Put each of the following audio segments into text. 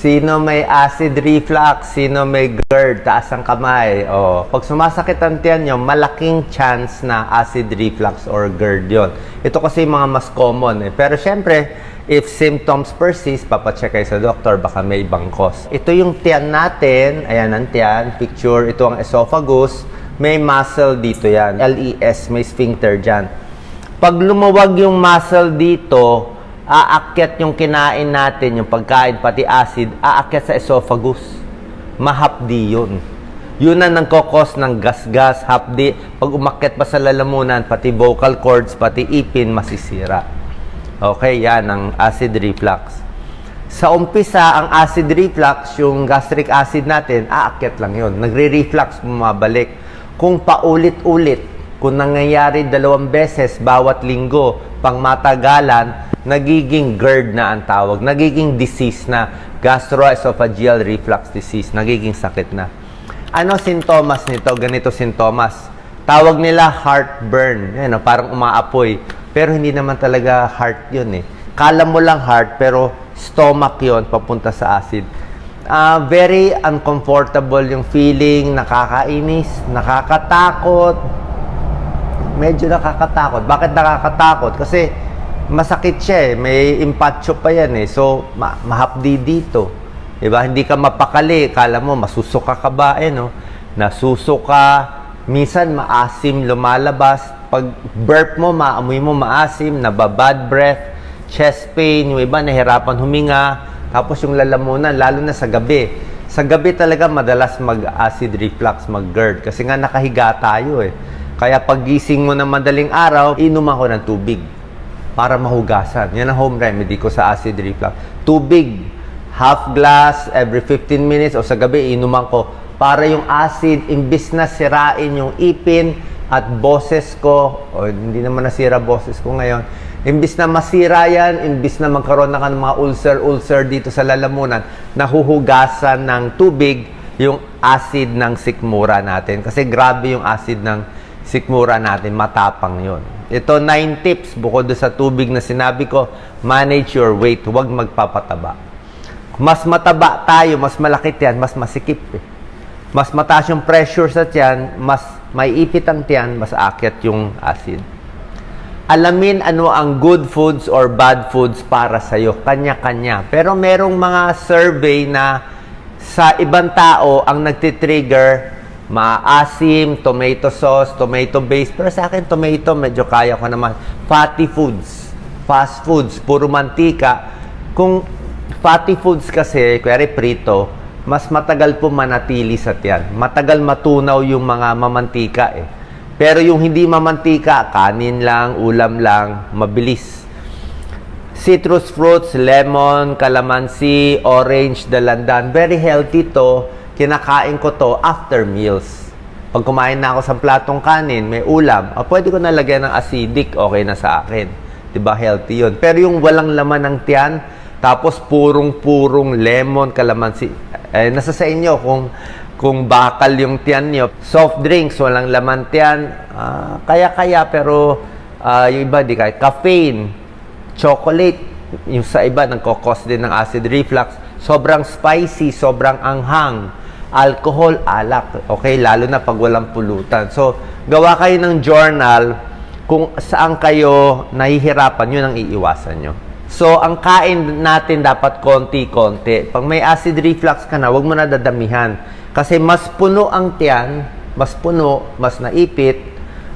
Sino may acid reflux? Sino may GERD? Taas ang kamay. O, pag sumasakit ang tiyan nyo, malaking chance na acid reflux or GERD yon. Ito kasi yung mga mas common. Pero syempre, if symptoms persist, papacheck kayo sa doktor, baka may ibang cause. Ito yung tiyan natin. Ayan ang tiyan. Picture. Ito ang esophagus. May muscle dito yan. LES. May sphincter dyan. Pag lumawag yung muscle dito, aakyat yung kinain natin, yung pagkain, pati acid, aakyat sa esophagus. Mahapdi yun. Yun ang nagkokos ng gas-gas, hapdi. Pag umakyat pa sa lalamunan, pati vocal cords, pati ipin, masisira. Okay, yan ang acid reflux. Sa umpisa, ang acid reflux, yung gastric acid natin, aakyat lang yun. Nagre-reflux, bumabalik. Kung paulit-ulit, kung nangyayari 2 beses bawat linggo, pang matagalan, nagiging GERD na ang tawag. Nagiging disease na. Gastroesophageal reflux disease. Nagiging sakit na. Ano sintomas nito? Ganito sintomas. Tawag nila heartburn. Yan, parang umaapoy. Pero hindi naman talaga heart yun eh. Kala mo lang heart, pero stomach yun, papunta sa acid. Very uncomfortable yung feeling, nakakainis, nakakatakot. Medyo nakakatakot. Bakit nakakatakot? Kasi masakit siya eh. May impatcho pa yan eh. So, mahapdi dito. Diba? Hindi ka mapakali. Kala mo, masusuka ka ba? No? Nasusuka. Minsan, maasim lumalabas. Pag burp mo, maamoy mo maasim. Nababad breath. Chest pain. Yung iba, nahirapan huminga. Tapos yung lalamunan, lalo na sa gabi. Sa gabi talaga, madalas mag-acid reflux, mag-GERD. Kasi nga, nakahiga tayo eh. Kaya paggising mo ng madaling araw, inom ako ng tubig para mahugasan. Yan ang home remedy ko sa acid reflux. Tubig, half glass every 15 minutes o sa gabi, inuman ko para yung acid, imbis na sirain yung ipin at boses ko, o hindi naman nasira boses ko ngayon, imbis na masira yan, imbis na magkaroon na ng mga ulcer dito sa lalamunan, nahuhugasan ng tubig yung acid ng sikmura natin. Kasi grabe yung acid ng sikmura natin, matapang yon. Ito 9 tips bukod sa tubig na sinabi ko. Manage your weight, huwag magpapataba. Mas mataba tayo, mas malaki tiyan, mas masikip eh. Mas mataas yung pressure sa tiyan, mas may ipit ang tiyan, mas akyat yung acid. Alamin ano ang good foods or bad foods para sa'yo, kanya-kanya. Pero merong mga survey na sa ibang tao ang nagtitrigger maasim, tomato sauce, tomato base. Pero sa akin, tomato, medyo kaya ko naman. Fatty foods, fast foods, puro mantika. Kung fatty foods kasi, kuwari prito, mas matagal po manatili sa tiyan. Matagal matunaw yung mga mamantika eh. Pero yung hindi mamantika, kanin lang, ulam lang, mabilis. Citrus fruits, lemon, calamansi, orange, dalandan. Very healthy to. Kinakain ko to after meals. Pag kumain na ako sa platong kanin, may ulam, pwede ko nalagyan ng acidic, okay na sa akin. Diba? Healthy yun. Pero yung walang laman ng tiyan, tapos purong-purong lemon, calamansi, nasa sa inyo kung bakal yung tiyan nyo. Soft drinks, walang laman tiyan, kaya-kaya, pero yung iba di kaya. Caffeine, chocolate, yung sa iba, nagkakos din ng acid reflux. Sobrang spicy, sobrang anghang. Alcohol, alak. Okay, lalo na pag walang pulutan. So, gawa kayo ng journal kung saan kayo nahihirapan, yun ang iiwasan nyo. So, ang kain natin dapat konti-konti. Pag may acid reflux ka na, huwag mo na dadamihan. Kasi mas puno ang tiyan, mas puno, mas naipit,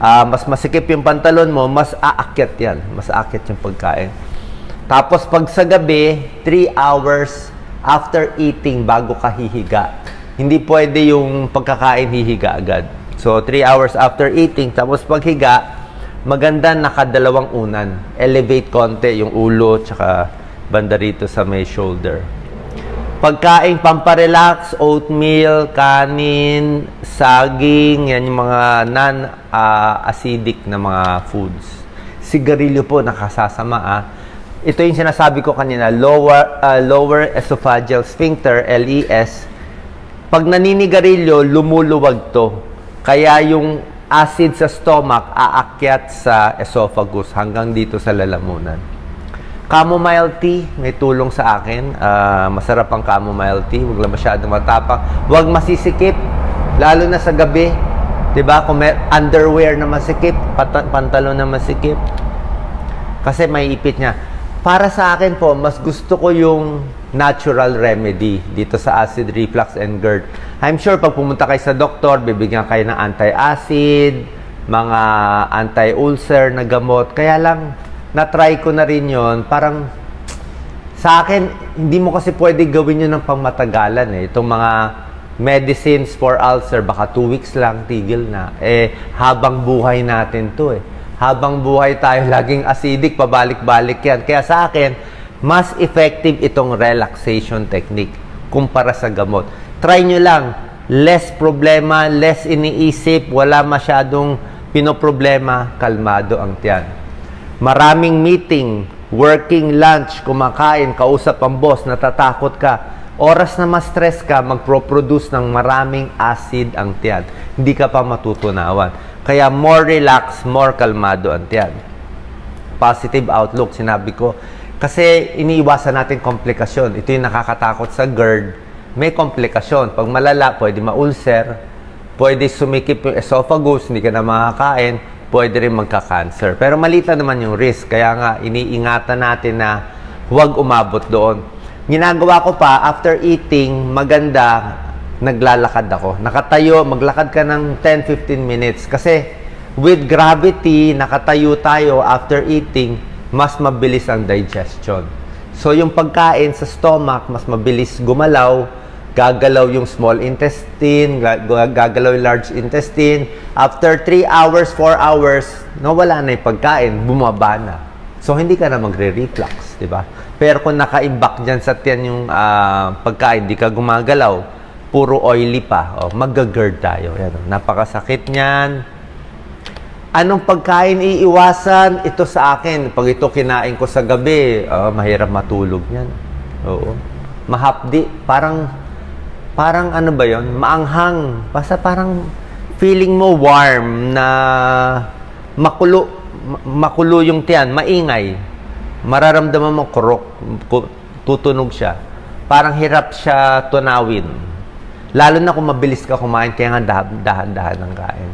mas masikip yung pantalon mo, mas aakyat yan. Mas aakyat yung pagkain. Tapos, pag sa gabi, 3 hours after eating, bago ka hihiga. Hindi pwede yung pagkakain hihiga agad. So, 3 hours after eating, tapos paghiga, maganda nakadalawang unan. Elevate konti yung ulo, tsaka banda rito sa may shoulder. Pagkain pamparelax, oatmeal, kanin, saging, yan yung mga non-acidic na mga foods. Sigarilyo po, nakasasama Ito yung sinasabi ko kanina, lower esophageal sphincter, LES. Pag naninigarilyo, lumuluwag to. Kaya yung acid sa stomach aakyat sa esophagus hanggang dito sa lalamunan. Chamomile tea, may tulong sa akin. Masarap ang chamomile tea. Huwag lang masyadong matapang. Huwag masisikip, lalo na sa gabi. Diba? Kung may underwear na masikip, pantalon na masikip. Kasi may ipit niya. Para sa akin po, mas gusto ko yung natural remedy dito sa acid reflux and GERD. I'm sure pag pumunta kayo sa doktor, bibigyan kayo ng anti-acid, mga anti-ulcer na gamot. Kaya lang, na-try ko na rin yon. Parang, sa akin, hindi mo kasi pwede gawin yun ng pangmatagalan eh. Itong mga medicines for ulcer, baka 2 weeks lang, tigil na. Habang buhay natin to eh. Habang buhay tayo, laging acidic, pabalik-balik yan. Kaya sa akin, mas effective itong relaxation technique kumpara sa gamot. Try nyo lang. Less problema, less iniisip, wala masyadong pinoproblema, kalmado ang tiyan. Maraming meeting, working lunch, kumakain, kausap ang boss, natatakot ka. Oras na ma-stress ka, magpro-produce ng maraming acid ang tiyan. Hindi ka pa matutunawan. Kaya more relax, more kalmado ang tiyan. Positive outlook, sinabi ko. Kasi iniiwasan natin komplikasyon. Ito yung nakakatakot sa GERD. May komplikasyon. Pag malala, pwede ma-ulcer, pwede sumikip yung esophagus, hindi ka na makakain, pwede rin magka-cancer. Pero maliit lang naman yung risk. Kaya nga, iniingatan natin na huwag umabot doon. Ginagawa ko pa, after eating, maganda, naglalakad ako. Nakatayo, maglakad ka ng 10-15 minutes. Kasi with gravity, nakatayo tayo after eating, mas mabilis ang digestion. So, yung pagkain sa stomach, mas mabilis gumalaw, gagalaw yung small intestine, gagalaw yung large intestine. After 3 hours, 4 hours, nawala na yung pagkain, bumaba na. So, hindi ka na magre-reflux, di ba? Pero kung nakaimbak dyan sa tiyan yung pagkain, di ka gumagalaw, puro oily pa, mag-GERD tayo. Yan, napakasakit niyan. Anong pagkain iiwasan? Ito sa akin. Pag ito kinain ko sa gabi, mahirap matulog yan. Oo. Mahapdi. Parang ano ba yon? Maanghang. Basta parang feeling mo warm na makulo yung tiyan, maingay. Mararamdaman mo kurok, tutunog siya. Parang hirap siya tunawin. Lalo na kung mabilis ka kumain, kaya nga dahan-dahan ang kain.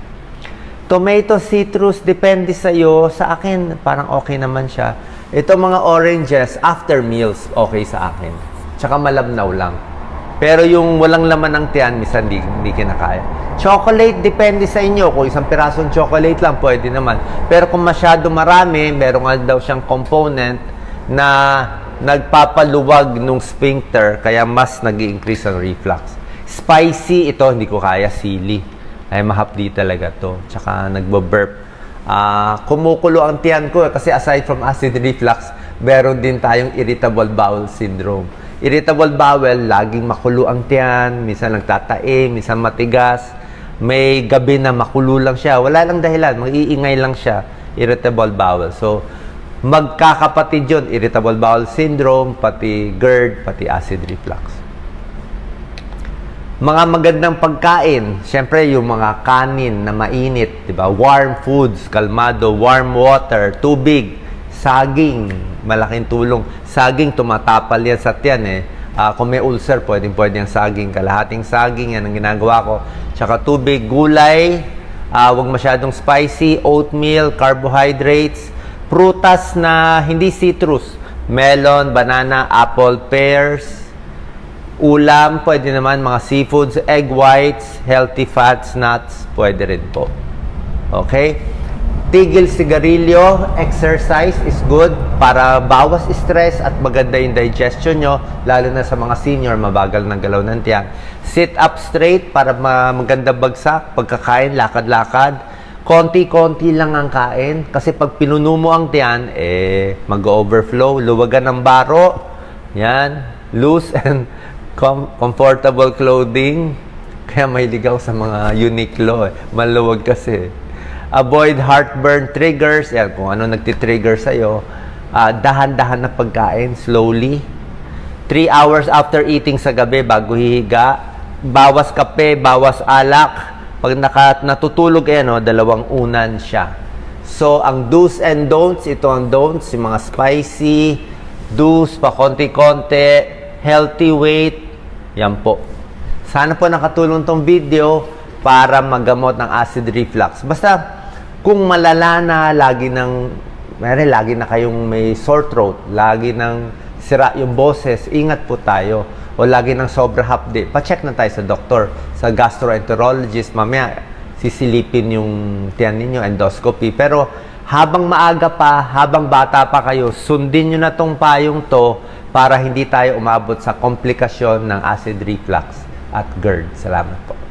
Tomato, citrus, depende sa iyo. Sa akin, parang okay naman siya. Ito mga oranges, after meals, okay sa akin. Tsaka malabnaw lang. Pero yung walang laman ng tiyan, minsan hindi kinakaya. Chocolate, depende sa inyo. Kung isang pirasong chocolate lang, pwede naman. Pero kung masyado marami, meron nga daw siyang component na nagpapaluwag ng sphincter, kaya mas nag-i-increase ang reflux. Spicy, ito hindi ko kaya, sili. Ay, mahapdi talaga to. Tsaka nagbo-burp. Kumukulo ang tiyan ko kasi aside from acid reflux, meron din tayong irritable bowel syndrome. Irritable bowel, laging makulo ang tiyan, minsan nagtatae, minsan matigas. May gabi na makulo lang siya. Wala lang dahilan, mag-iingay lang siya. Irritable bowel. So, magkakapatid yun. Irritable bowel syndrome, pati GERD, pati acid reflux. Mga magandang pagkain, syempre yung mga kanin na mainit, 'di ba? Warm foods, kalmado, warm water, tubig, saging, malaking tulong. Saging tumatapal yan sa tiyan eh. Kung may ulcer, pwede ang saging, kalahating saging, yan ang ginagawa ko. Tsaka tubig, gulay, wag masyadong spicy, oatmeal, carbohydrates, prutas na hindi citrus, melon, banana, apple, pears, ulam, pwede naman mga seafoods, egg whites, healthy fats, nuts, pwede rin po. Okay? Tigil sigarilyo, exercise is good para bawas stress at maganda yung digestion nyo, lalo na sa mga senior, mabagal ng galaw ng tiyan. Sit up straight para maganda bagsak, pagkakain, lakad-lakad. Konti-konti lang ang kain kasi pag pinuno mo ang tiyan, mag-overflow, luwagan ng baro, yan, loose and comfortable clothing. Kaya may ligaw sa mga Uniqlo maluwag kasi. Avoid heartburn triggers. Yan, kung ano nagtitrigger sa'yo. Dahan-dahan na pagkain, slowly. 3 hours after eating sa gabi bago hihiga. Bawas kape, bawas alak. Pag natutulog, 2 unan siya. So, ang do's and don'ts, ito ang don'ts, yung mga spicy, reduce pa konti-konti, healthy weight, yan po. Sana po nakatulong tong video para magamot ng acid reflux. Basta, kung malala na, lagi na kayong may sore throat, lagi nang sira yung boses, ingat po tayo. O lagi ng sobra hapdi, pa-check na tayo sa doktor, sa gastroenterologist. Mamaya, sisilipin yung tiyan ninyo, endoscopy. Pero, habang maaga pa, habang bata pa kayo, sundin nyo na tong payong to para hindi tayo umabot sa komplikasyon ng acid reflux at GERD. Salamat po.